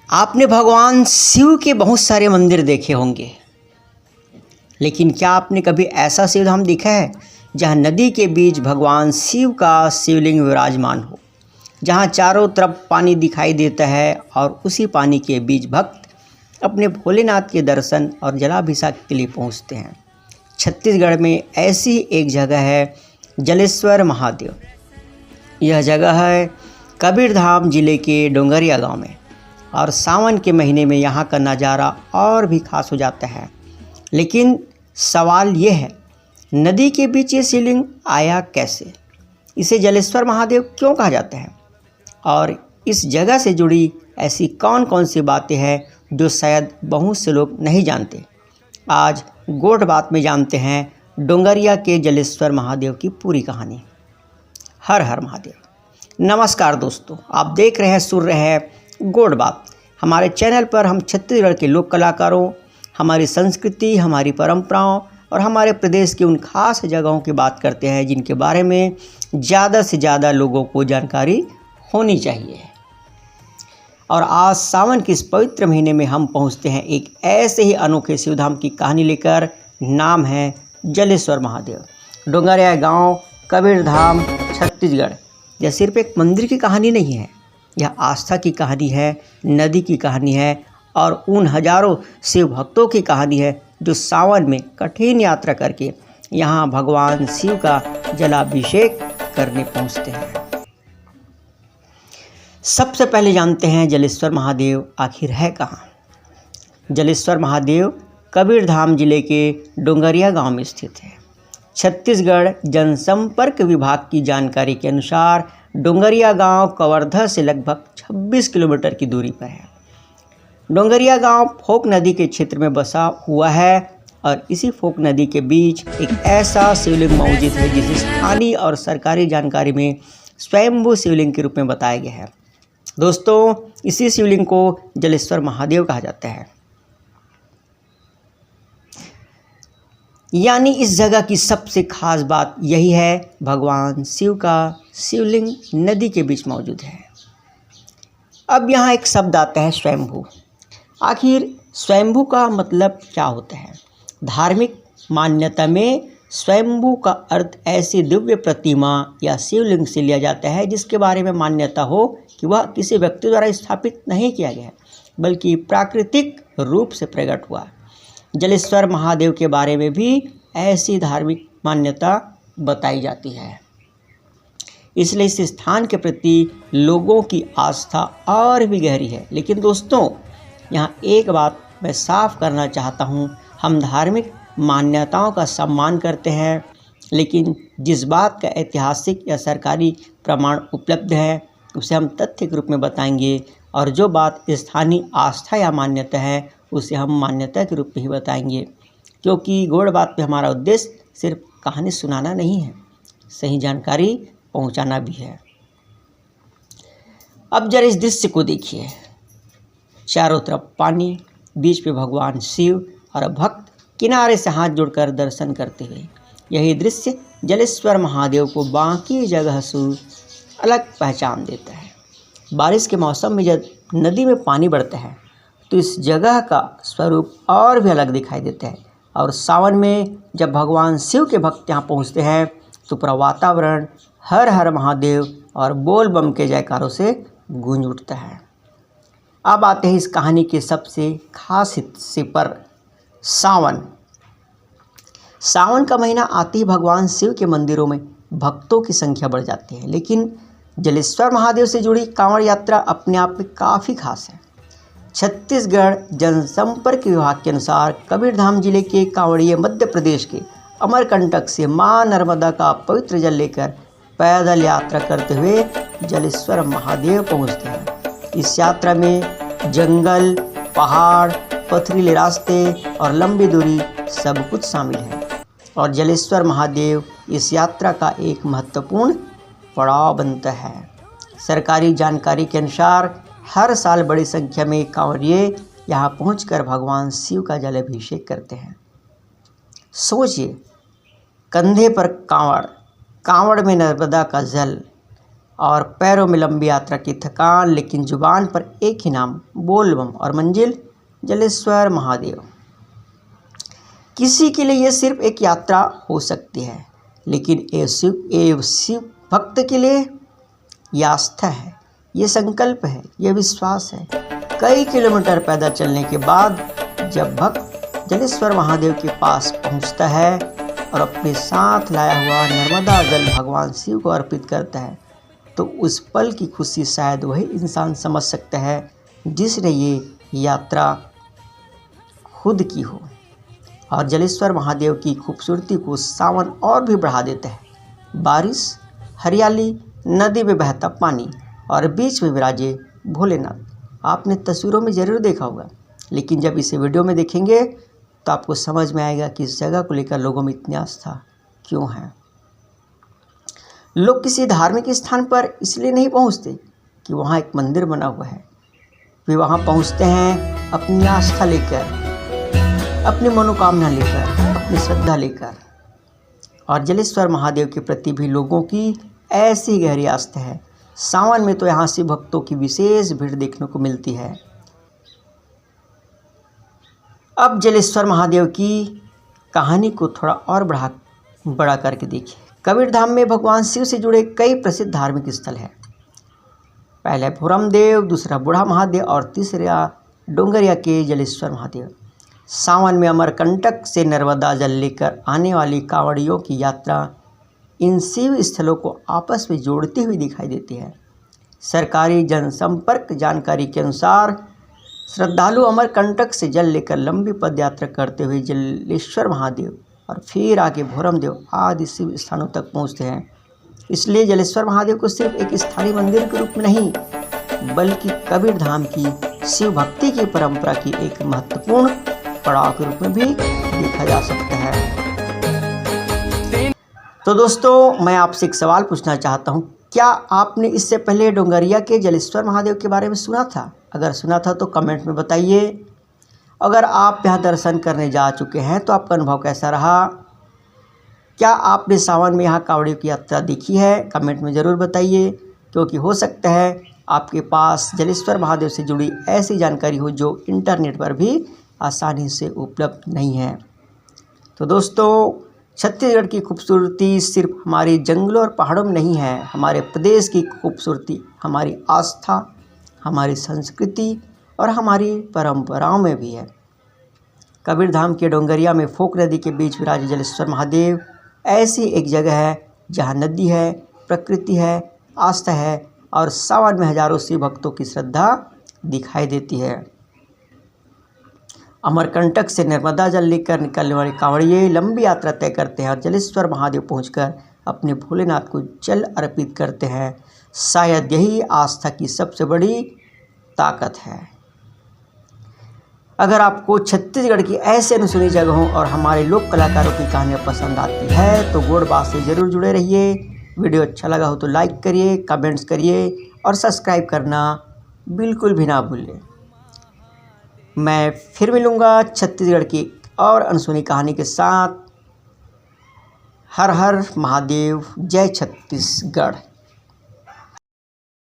आपने भगवान शिव के बहुत सारे मंदिर देखे होंगे, लेकिन क्या आपने कभी ऐसा शिवधाम देखा है जहां नदी के बीच भगवान शिव का शिवलिंग विराजमान हो, जहां चारों तरफ पानी दिखाई देता है और उसी पानी के बीच भक्त अपने भोलेनाथ के दर्शन और जलाभिषेक के लिए पहुंचते हैं। छत्तीसगढ़ में ऐसी एक जगह है जलेश्वर महादेव। यह जगह है कबीरधाम जिले के डोंगरिया गांव में, और सावन के महीने में यहाँ का नज़ारा और भी खास हो जाता है। लेकिन सवाल ये है, नदी के बीच ये शिवलिंग आया कैसे? इसे जलेश्वर महादेव क्यों कहा जाता है? और इस जगह से जुड़ी ऐसी कौन कौन सी बातें हैं जो शायद बहुत से लोग नहीं जानते? आज गोड बात में जानते हैं डोंगरिया के जलेश्वर महादेव की पूरी कहानी। हर हर महादेव। नमस्कार दोस्तों, आप देख रहे हैं, सुन रहे हैं गोड बात। हमारे चैनल पर हम छत्तीसगढ़ के लोक कलाकारों, हमारी संस्कृति, हमारी परंपराओं और हमारे प्रदेश की उन खास जगहों की बात करते हैं जिनके बारे में ज़्यादा से ज़्यादा लोगों को जानकारी होनी चाहिए। और आज सावन के इस पवित्र महीने में हम पहुंचते हैं एक ऐसे ही अनोखे शिवधाम की कहानी लेकर। नाम है जलेश्वर महादेव, डोंगरिया गांव, कबीरधाम, छत्तीसगढ़। यह सिर्फ एक मंदिर की कहानी नहीं है, यह आस्था की कहानी है, नदी की कहानी है और उन हजारों शिव भक्तों की कहानी है जो सावन में कठिन यात्रा करके यहाँ भगवान शिव का जलाभिषेक करने पहुँचते हैं। सबसे पहले जानते हैं जलेश्वर महादेव आखिर है कहाँ। जलेश्वर महादेव कबीरधाम जिले के डोंगरिया गांव में स्थित है। छत्तीसगढ़ जनसंपर्क विभाग की जानकारी के अनुसार डोंगरिया गांव कवर्धा से लगभग 26 किलोमीटर की दूरी पर है। डोंगरिया गांव फोक नदी के क्षेत्र में बसा हुआ है और इसी फोक नदी के बीच एक ऐसा शिवलिंग मौजूद है जिसे स्थानीय और सरकारी जानकारी में स्वयंभू शिवलिंग के रूप में बताया गया है। दोस्तों, इसी शिवलिंग को जलेश्वर महादेव कहा जाता है। यानी इस जगह की सबसे खास बात यही है, भगवान शिव का शिवलिंग नदी के बीच मौजूद है। अब यहाँ एक शब्द आता है स्वयंभू। आखिर स्वयंभू का मतलब क्या होता है? धार्मिक मान्यता में स्वयंभू का अर्थ ऐसी दिव्य प्रतिमा या शिवलिंग से लिया जाता है जिसके बारे में मान्यता हो कि वह किसी व्यक्ति द्वारा स्थापित नहीं किया गया, बल्कि प्राकृतिक रूप से प्रकट हुआ। जलेश्वर महादेव के बारे में भी ऐसी धार्मिक मान्यता बताई जाती है, इसलिए इस स्थान के प्रति लोगों की आस्था और भी गहरी है। लेकिन दोस्तों, यहाँ एक बात मैं साफ करना चाहता हूँ, हम धार्मिक मान्यताओं का सम्मान करते हैं, लेकिन जिस बात का ऐतिहासिक या सरकारी प्रमाण उपलब्ध है उसे हम तथ्य के रूप में बताएंगे, और जो बात स्थानीय आस्था या मान्यता है उसे हम मान्यता के रूप में ही बताएंगे, क्योंकि गोड बात पे हमारा उद्देश्य सिर्फ कहानी सुनाना नहीं है, सही जानकारी पहुंचाना भी है। अब जरा इस दृश्य को देखिए, चारों तरफ पानी, बीच पे भगवान शिव और भक्त किनारे से हाथ जोड़कर दर्शन करते हुए। यही दृश्य जलेश्वर महादेव को बाकी जगह से अलग पहचान देता है। बारिश के मौसम में जब नदी में पानी बढ़ता है तो इस जगह का स्वरूप और भी अलग दिखाई देता है, और सावन में जब भगवान शिव के भक्त यहाँ पहुँचते हैं तो पूरा वातावरण हर हर महादेव और बोल बम के जयकारों से गूंज उठता है। अब आते हैं इस कहानी के सबसे खास हिस्से पर, सावन। सावन का महीना आते ही भगवान शिव के मंदिरों में भक्तों की संख्या बढ़ जाती है। लेकिन जलेश्वर महादेव से जुड़ी कांवड़ यात्रा अपने आप में काफ़ी खास है। छत्तीसगढ़ जनसंपर्क विभाग के अनुसार कबीरधाम जिले के कांवड़िए मध्य प्रदेश के अमरकंटक से मां नर्मदा का पवित्र जल लेकर पैदल यात्रा करते हुए जलेश्वर महादेव पहुंचते हैं। इस यात्रा में जंगल, पहाड़, पथरीले रास्ते और लंबी दूरी सब कुछ शामिल है, और जलेश्वर महादेव इस यात्रा का एक महत्वपूर्ण पड़ाव बनता है। सरकारी जानकारी के अनुसार हर साल बड़ी संख्या में कांवड़िए यहाँ पहुंचकर भगवान शिव का जलाभिषेक करते हैं। सोचिए, कंधे पर कांवड़, कांवड़ में नर्मदा का जल, और पैरों में लंबी यात्रा की थकान, लेकिन जुबान पर एक ही नाम बोलबम और मंजिल जलेश्वर महादेव। किसी के लिए यह सिर्फ एक यात्रा हो सकती है, लेकिन ये शिव भक्त के लिए यह आस्था है, ये संकल्प है, ये विश्वास है। कई किलोमीटर पैदल चलने के बाद जब भक्त जलेश्वर महादेव के पास पहुंचता है और अपने साथ लाया हुआ नर्मदा जल भगवान शिव को अर्पित करता है, तो उस पल की खुशी शायद वही इंसान समझ सकता है जिसने ये यात्रा खुद की हो। और जलेश्वर महादेव की खूबसूरती को सावन और भी बढ़ा देता है। बारिश, हरियाली, नदी में बहता पानी और बीच में विराजे भोलेनाथ। आपने तस्वीरों में ज़रूर देखा होगा, लेकिन जब इसे वीडियो में देखेंगे तो आपको समझ में आएगा कि इस जगह को लेकर लोगों में इतनी आस्था क्यों है। लोग किसी धार्मिक स्थान पर इसलिए नहीं पहुंचते कि वहां एक मंदिर बना हुआ है। वे वहां पहुंचते हैं अपनी आस्था लेकर, अपनी मनोकामना लेकर, अपनी श्रद्धा लेकर। और जलेश्वर महादेव के प्रति भी लोगों की ऐसी गहरी आस्था है। सावन में तो यहाँ से भक्तों की विशेष भीड़ देखने को मिलती है। अब जलेश्वर महादेव की कहानी को थोड़ा और बड़ा करके देखिए। कबीरधाम में भगवान शिव से जुड़े कई प्रसिद्ध धार्मिक स्थल हैं। पहले भोरमदेव, दूसरा बूढ़ा महादेव और तीसरा डोंगरिया के जलेश्वर महादेव। सावन में अमरकंटक से नर्मदा जल लेकर आने वाली कांवड़ियों की यात्रा इन शिव स्थलों को आपस में जोड़ती हुई दिखाई देती है। सरकारी जनसंपर्क जानकारी के अनुसार श्रद्धालु अमरकंटक से जल लेकर लंबी पद यात्रा करते हुए जलेश्वर महादेव और फिर आगे भोरमदेव आदि शिव स्थानों तक पहुंचते हैं। इसलिए जलेश्वर महादेव को सिर्फ एक स्थानीय मंदिर के रूप में नहीं, बल्कि कबीरधाम की शिव भक्ति की परंपरा की एक महत्वपूर्ण पड़ाव के रूप में भी देखा जा सकता है। तो दोस्तों, मैं आपसे एक सवाल पूछना चाहता हूँ, क्या आपने इससे पहले डोंगरिया के जलेश्वर महादेव के बारे में सुना था? अगर सुना था तो कमेंट में बताइए। अगर आप यहाँ दर्शन करने जा चुके हैं तो आपका अनुभव कैसा रहा? क्या आपने सावन में यहाँ कांवड़ियों की यात्रा देखी है? कमेंट में ज़रूर बताइए, क्योंकि हो सकता है आपके पास जलेश्वर महादेव से जुड़ी ऐसी जानकारी हो जो इंटरनेट पर भी आसानी से उपलब्ध नहीं है। तो दोस्तों, छत्तीसगढ़ की खूबसूरती सिर्फ हमारे जंगलों और पहाड़ों में नहीं है। हमारे प्रदेश की खूबसूरती हमारी आस्था, हमारी संस्कृति और हमारी परंपराओं में भी है। कबीरधाम के डोंगरिया में फोक नदी के बीच विराजे जलेश्वर महादेव ऐसी एक जगह है जहाँ नदी है, प्रकृति है, आस्था है और सावन में हजारों शिव भक्तों की श्रद्धा दिखाई देती है। अमरकंटक से नर्मदा जल लेकर निकलने वाले कांवड़िये लंबी यात्रा तय करते हैं और जलेश्वर महादेव पहुंचकर अपने भोलेनाथ को जल अर्पित करते हैं। शायद यही आस्था की सबसे बड़ी ताकत है। अगर आपको छत्तीसगढ़ की ऐसे अनसुनी जगहों और हमारे लोक कलाकारों की कहानियाँ पसंद आती है तो गोड बात से ज़रूर जुड़े रहिए। वीडियो अच्छा लगा हो तो लाइक करिए, कमेंट्स करिए और सब्सक्राइब करना बिल्कुल भी ना भूलें। मैं फिर मिलूँगा छत्तीसगढ़ की और अनसुनी कहानी के साथ। हर हर महादेव, जय छत्तीसगढ़।